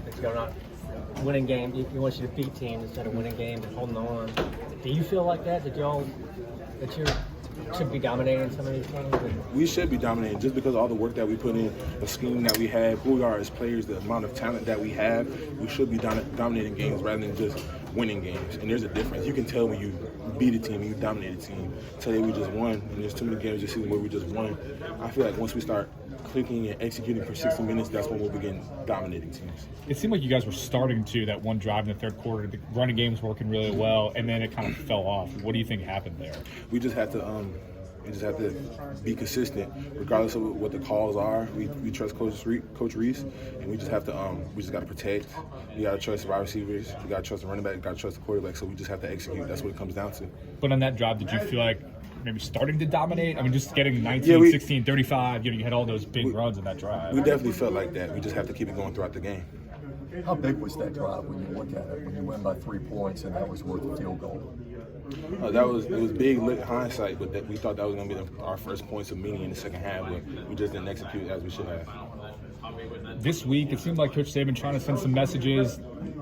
It's going on winning games. He wants you to beat teams instead of winning games and holding on. Do you feel like that? That you should be dominating some of these games? We should be dominating just because of all the work that we put in, the scheme that we have, who we are as players, the amount of talent that we have. We should be dominating games rather than just winning games. And there's a difference. You can tell when you beat a team and you dominate a team. Today we just won, and there's too many games this season where we just won. I feel like once we start clicking and executing for 60 minutes, that's when we'll begin dominating teams. It seemed like you guys were starting to that one drive in the third quarter. The running game was working really well, and then it kind of fell off. What do you think happened there? We just have to be consistent, regardless of what the calls are. We trust Coach Reese, and we just have to we just got to protect. We got to trust the wide receivers. We got to trust the running back. We got to trust the quarterback. So we just have to execute. That's what it comes down to. But on that drive, did you feel like maybe starting to dominate? I mean, just getting 19, 16, 35, you had all those big runs in that drive. We definitely felt like that. We just have to keep it going throughout the game. How big was that drive when you look at it, when you win by 3 points and that was worth a field goal? It was big hindsight, but we thought that was going to be our first points of meaning in the second half, but we just didn't execute as we should have. This week, it seemed like Coach Saban trying to send some messages,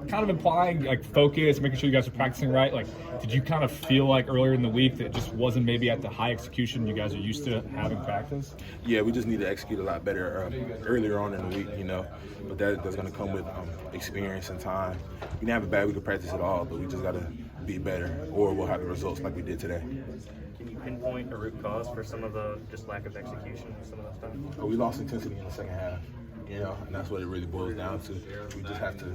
kind of implying like focus, making sure you guys are practicing right. Like, did you kind of feel like earlier in the week that it just wasn't maybe at the high execution you guys are used to having practice? Yeah, we just need to execute a lot better earlier on in the week, But that's going to come with experience and time. We didn't have a bad week of practice at all, but we just got to be better, or we'll have the results like we did today. Can you pinpoint a root cause for some of the just lack of execution, some of that stuff? We lost intensity in the second half, and that's what it really boils down to. We just have to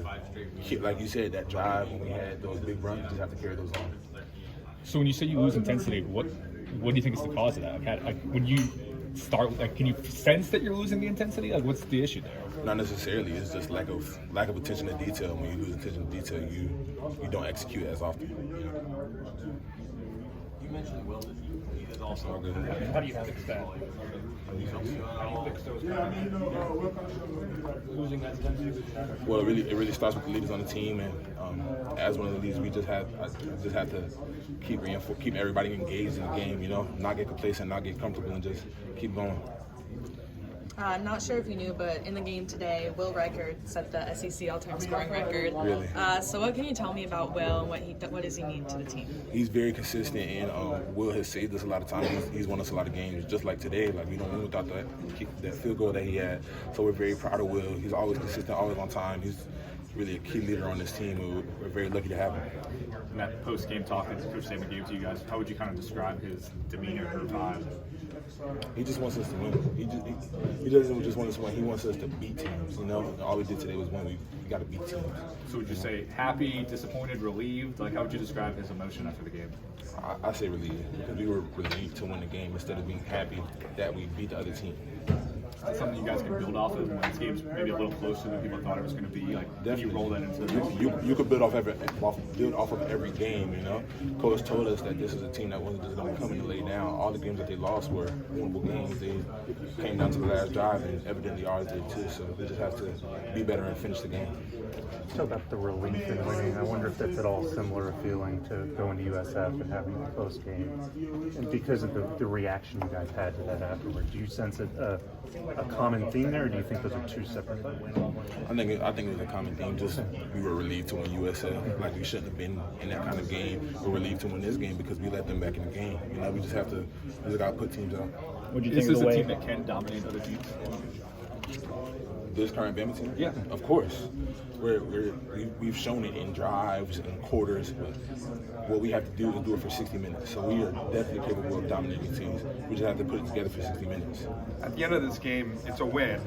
keep, like you said, that drive when we had those big runs, we just have to carry those on. So when you say you lose intensity, what do you think is the cause of that? Like when you start, like, can you sense that you're losing the intensity? Like, what's the issue there? Not necessarily. It's just lack of attention to detail. When you lose attention to detail, you don't execute as often. You mentioned Will. He's also good. How do you fix that? How do you fix those losing that intensity? Well, it really starts with the leaders on the team, and as one of the leaders, I just have to keep everybody engaged in the game. Not get complacent, not get comfortable, and just keep going. I'm not sure if you knew, but in the game today, Will Reichard set the SEC all-time scoring record. Really? So what can you tell me about Will and what does he mean to the team? He's very consistent, and Will has saved us a lot of times. He's won us a lot of games, just like today. Like, we don't win without that field goal that he had. So we're very proud of Will. He's always consistent, always on time. He's really a key leader on this team, and we're very lucky to have him. In that post-game talk that Coach Saban gave to you guys, how would you kind of describe his demeanor or vibe? He just wants us to win. He doesn't just want us to win. He wants us to beat teams. All we did today was win. We got to beat teams. So would you say happy, disappointed, relieved? Like, how would you describe his emotion after the game? I say relieved, because we were relieved to win the game instead of being happy that we beat the other team. That's something you guys can build off of when this game's maybe a little closer than people thought it was going to be. Like, definitely. You roll that into the next you could build off of every game. Coach told us that this is a team that wasn't just going to come in and lay down. All the games that they lost were winnable games. They came down to the last drive, and evidently ours did too. So we just have to be better and finish the game. Talk about the relief in winning. I wonder if that's at all similar a feeling to going to USF and having the post game, and because of the reaction you guys had to that afterward. Do you sense a common theme there, or do you think those are two separate things? I think it was a common theme. Just we were relieved to win USF. Like, we shouldn't have been in that kind of game. We're relieved to win this game because we let them back in the game. We just got to put teams out. What do you think of the way? Is this a team that can dominate other teams? This current Bama team? Yeah. Of course. We've shown it in drives and quarters, but what we have to do is do it for 60 minutes. So we are definitely capable of dominating teams. We just have to put it together for 60 minutes. At the end of this game, it's a win.